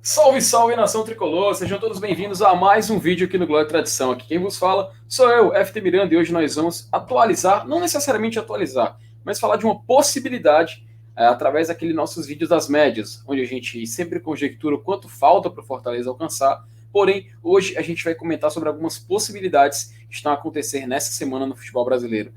Salve, salve, nação tricolor! Sejam todos bem-vindos a mais um vídeo aqui no Glória e Tradição. Aqui quem vos fala sou eu, FT Miranda, e hoje nós vamos atualizar, não necessariamente atualizar, mas falar de uma possibilidade através daqueles nossos vídeos das médias, onde a gente sempre conjectura o quanto falta para o Fortaleza alcançar. Porém, hoje a gente vai comentar sobre algumas possibilidades que estão a acontecer nessa semana no futebol brasileiro.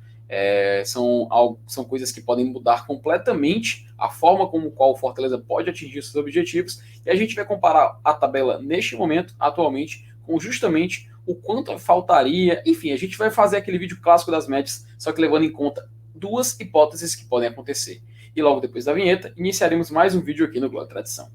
São coisas que podem mudar completamente a forma como qual o Fortaleza pode atingir seus objetivos, e a gente vai comparar a tabela neste momento, atualmente, com justamente o quanto faltaria. Enfim, a gente vai fazer aquele vídeo clássico das médias, só que levando em conta duas hipóteses que podem acontecer. E logo depois da vinheta, iniciaremos mais um vídeo aqui no Glória e Tradição.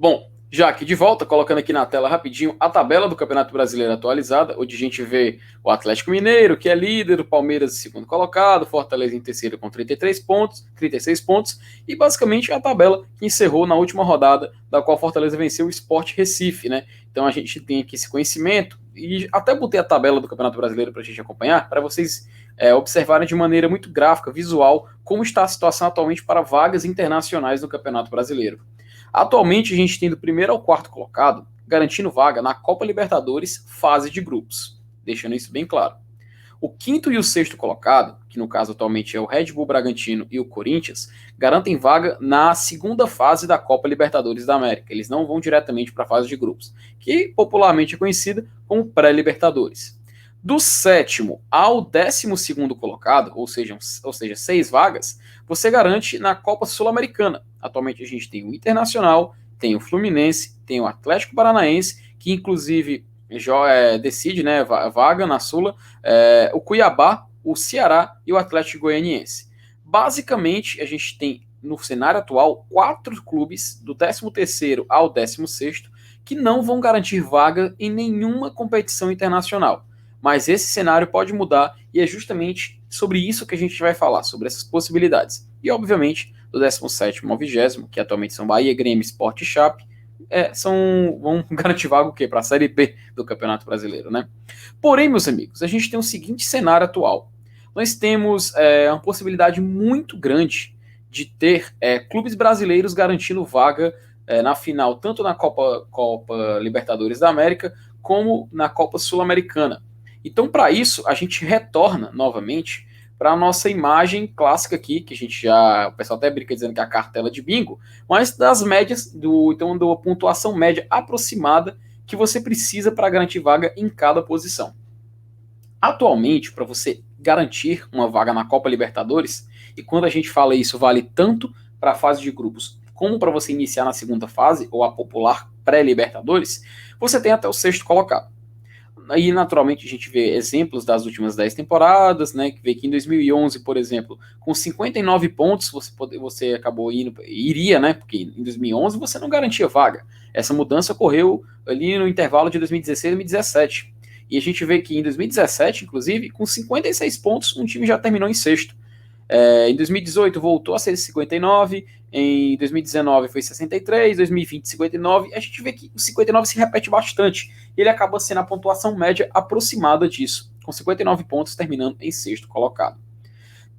Bom, já aqui de volta, colocando aqui na tela rapidinho a tabela do Campeonato Brasileiro atualizada, onde a gente vê o Atlético Mineiro, que é líder, o Palmeiras em segundo colocado, Fortaleza em terceiro com 36 pontos, e basicamente a tabela que encerrou na última rodada, da qual Fortaleza venceu o Sport Recife, né? Então a gente tem aqui esse conhecimento, e até botei a tabela do Campeonato Brasileiro para a gente acompanhar, para vocês observarem de maneira muito gráfica, visual, como está a situação atualmente para vagas internacionais no Campeonato Brasileiro. Atualmente a gente tem do primeiro ao quarto colocado garantindo vaga na Copa Libertadores fase de grupos, deixando isso bem claro. O quinto e o sexto colocado, que no caso atualmente é o Red Bull Bragantino e o Corinthians, garantem vaga na segunda fase da Copa Libertadores da América. Eles não vão diretamente para a fase de grupos, que popularmente é conhecida como pré-Libertadores. Do sétimo ao 12º colocado, ou seja, 6 vagas, você garante na Copa Sul-Americana. Atualmente a gente tem o Internacional, tem o Fluminense, tem o Atlético Paranaense, que inclusive decide, né, vaga na Sula, o Cuiabá, o Ceará e o Atlético Goianiense. Basicamente, a gente tem, no cenário atual, 4 clubes, do 13º ao 16º, que não vão garantir vaga em nenhuma competição internacional. Mas esse cenário pode mudar, e é justamente sobre isso que a gente vai falar, sobre essas possibilidades. E, obviamente, do 17º ao 20º, que atualmente são Bahia, Grêmio, Sport e Chape, vão garantir vaga o quê? Para a Série B do Campeonato Brasileiro, né? Porém, meus amigos, a gente tem o seguinte cenário atual. Nós temos uma possibilidade muito grande de ter clubes brasileiros garantindo vaga na final, tanto na Copa Libertadores da América, como na Copa Sul-Americana. Então, para isso, a gente retorna novamente para a nossa imagem clássica aqui, que a gente o pessoal até brinca dizendo que é a cartela de bingo, mas das médias, da pontuação média aproximada que você precisa para garantir vaga em cada posição. Atualmente, para você garantir uma vaga na Copa Libertadores, e quando a gente fala isso, vale tanto para a fase de grupos como para você iniciar na segunda fase, ou a popular pré-Libertadores, você tem até o 6º colocado. Aí, naturalmente, a gente vê exemplos das últimas 10 temporadas, né? Que vê que em 2011, por exemplo, com 59 pontos, você acabou iria, né? Porque em 2011 você não garantia vaga. Essa mudança ocorreu ali no intervalo de 2016 e 2017. E a gente vê que em 2017, inclusive, com 56 pontos, um time já terminou em 6º. Em 2018 voltou a ser 59, em 2019 foi 63, 2020 59, a gente vê que o 59 se repete bastante, e ele acaba sendo a pontuação média aproximada disso, com 59 pontos terminando em 6º colocado.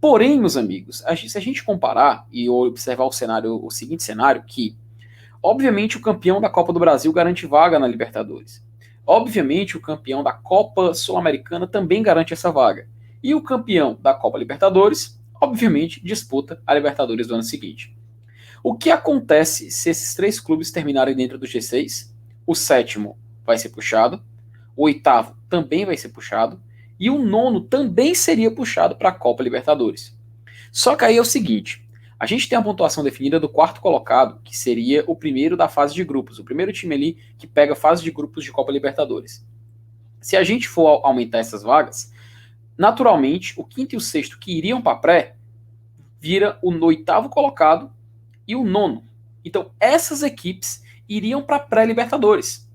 Porém, meus amigos, se a gente comparar e observar o seguinte cenário, que obviamente o campeão da Copa do Brasil garante vaga na Libertadores, obviamente o campeão da Copa Sul-Americana também garante essa vaga, e o campeão da Copa Libertadores obviamente disputa a Libertadores do ano seguinte. O que acontece se esses 3 clubes terminarem dentro do G6? O 7º vai ser puxado, o 8º também vai ser puxado, e o 9º também seria puxado para a Copa Libertadores. Só que aí é o seguinte, a gente tem a pontuação definida do 4º colocado, que seria o primeiro da fase de grupos, o primeiro time ali que pega a fase de grupos de Copa Libertadores. Se a gente for aumentar essas vagas, naturalmente, o 5º e o 6º que iriam para pré, vira o 8º colocado e o 9º. Então, essas equipes iriam para pré-Libertadores.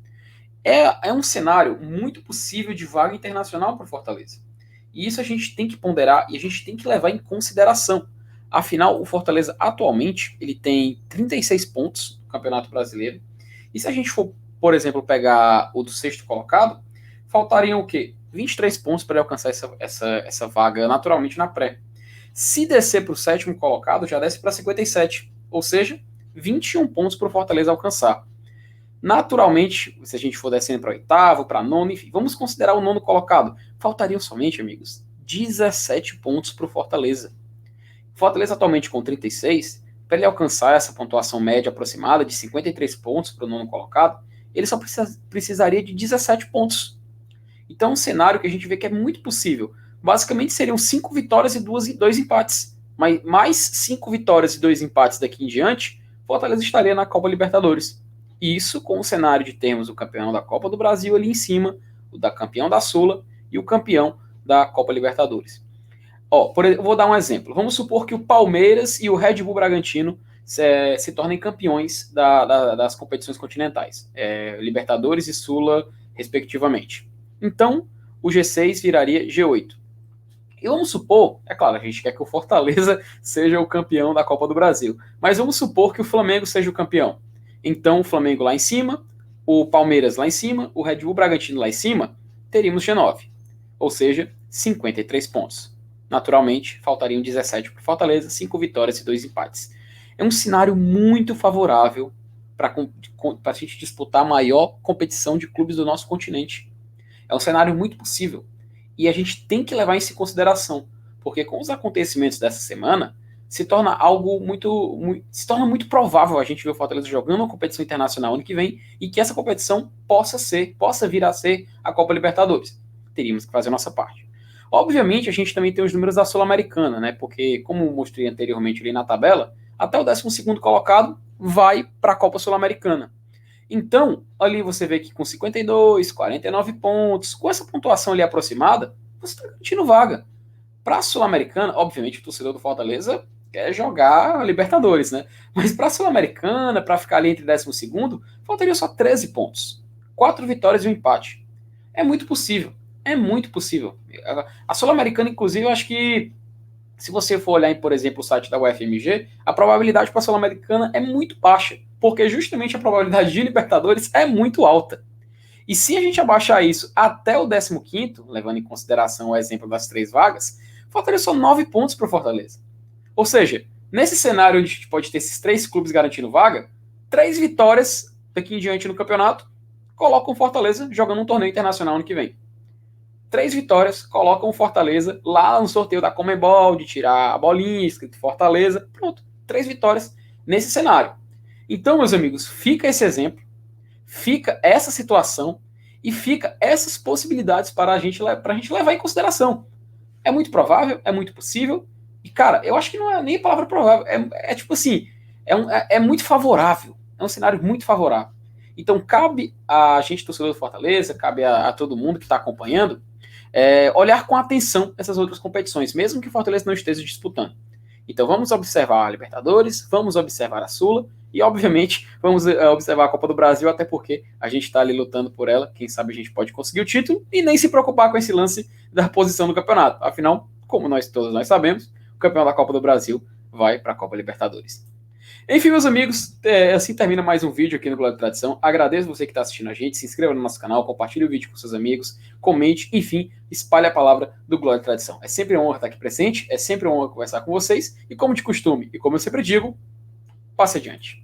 É um cenário muito possível de vaga internacional para Fortaleza. E isso a gente tem que ponderar e a gente tem que levar em consideração. Afinal, o Fortaleza atualmente ele tem 36 pontos Campeonato Brasileiro. E se a gente for, por exemplo, pegar o do sexto colocado, faltariam o quê? 23 pontos para ele alcançar essa vaga naturalmente na pré. Se descer para o sétimo colocado, já desce para 57, ou seja, 21 pontos para o Fortaleza alcançar. Naturalmente, se a gente for descendo para oitavo, para nono, enfim, vamos considerar o nono colocado. Faltariam somente, amigos, 17 pontos para o Fortaleza. Fortaleza atualmente com 36, para ele alcançar essa pontuação média aproximada de 53 pontos para o nono colocado, ele só precisaria de 17 pontos. Então, um cenário que a gente vê que é muito possível. Basicamente, seriam 5 vitórias e 2 empates. Mas mais 5 vitórias e 2 empates daqui em diante, Fortaleza estaria na Copa Libertadores. Isso com o cenário de termos o campeão da Copa do Brasil ali em cima, o da campeão da Sula e o campeão da Copa Libertadores. Eu vou dar um exemplo. Vamos supor que o Palmeiras e o Red Bull Bragantino se tornem campeões das competições continentais, Libertadores e Sula, respectivamente. Então, o G6 viraria G8. E vamos supor, é claro, a gente quer que o Fortaleza seja o campeão da Copa do Brasil, mas vamos supor que o Flamengo seja o campeão. Então, o Flamengo lá em cima, o Palmeiras lá em cima, o Red Bull Bragantino lá em cima, teríamos G9, ou seja, 53 pontos. Naturalmente, faltariam 17 para o Fortaleza, 5 vitórias e 2 empates. É um cenário muito favorável para a gente disputar a maior competição de clubes do nosso continente. É um cenário muito possível. E a gente tem que levar isso em consideração, porque com os acontecimentos dessa semana, se torna se torna muito provável a gente ver o Fortaleza jogando uma competição internacional ano que vem e que essa competição possa vir a ser a Copa Libertadores. Teríamos que fazer a nossa parte. Obviamente, a gente também tem os números da Sul-Americana, né? Porque, como mostrei anteriormente ali na tabela, até o 12º colocado vai para a Copa Sul-Americana. Então, ali você vê que com 52, 49 pontos, com essa pontuação ali aproximada, você está garantindo vaga. Para a Sul-Americana, obviamente o torcedor do Fortaleza quer jogar a Libertadores, né? Mas para a Sul-Americana, para ficar ali entre 12º, faltaria só 13 pontos. 4 vitórias e um empate. É muito possível. É muito possível. A Sul-Americana, inclusive, eu acho que se você for olhar, por exemplo, o site da UFMG, a probabilidade para a Sul-Americana é muito baixa, porque justamente a probabilidade de Libertadores é muito alta. E se a gente abaixar isso até o 15º, levando em consideração o exemplo das 3 vagas, faltaria só 9 pontos para o Fortaleza. Ou seja, nesse cenário onde a gente pode ter esses 3 clubes garantindo vaga, 3 vitórias daqui em diante no campeonato colocam o Fortaleza jogando um torneio internacional ano que vem. 3 vitórias colocam o Fortaleza lá no sorteio da Conmebol, de tirar a bolinha, escrito Fortaleza. Pronto, 3 vitórias nesse cenário. Então, meus amigos, fica esse exemplo, fica essa situação e fica essas possibilidades para a gente levar em consideração. É muito provável, é muito possível. E, cara, eu acho que não é nem a palavra provável. Tipo assim, é muito favorável. É um cenário muito favorável. Então, cabe a gente, torcedor do Fortaleza, cabe a todo mundo que está acompanhando, olhar com atenção essas outras competições, mesmo que o Fortaleza não esteja disputando. Então, vamos observar a Libertadores, vamos observar a Sula e, obviamente, vamos observar a Copa do Brasil, até porque a gente está ali lutando por ela. Quem sabe a gente pode conseguir o título e nem se preocupar com esse lance da posição do campeonato. Afinal, como todos nós sabemos, o campeão da Copa do Brasil vai para a Copa Libertadores. Enfim, meus amigos, assim termina mais um vídeo aqui no Glória e Tradição. Agradeço você que está assistindo a gente, se inscreva no nosso canal, compartilhe o vídeo com seus amigos, comente, enfim, espalhe a palavra do Glória e Tradição. É sempre uma honra estar aqui presente, é sempre uma honra conversar com vocês, e como de costume, e como eu sempre digo, passe adiante.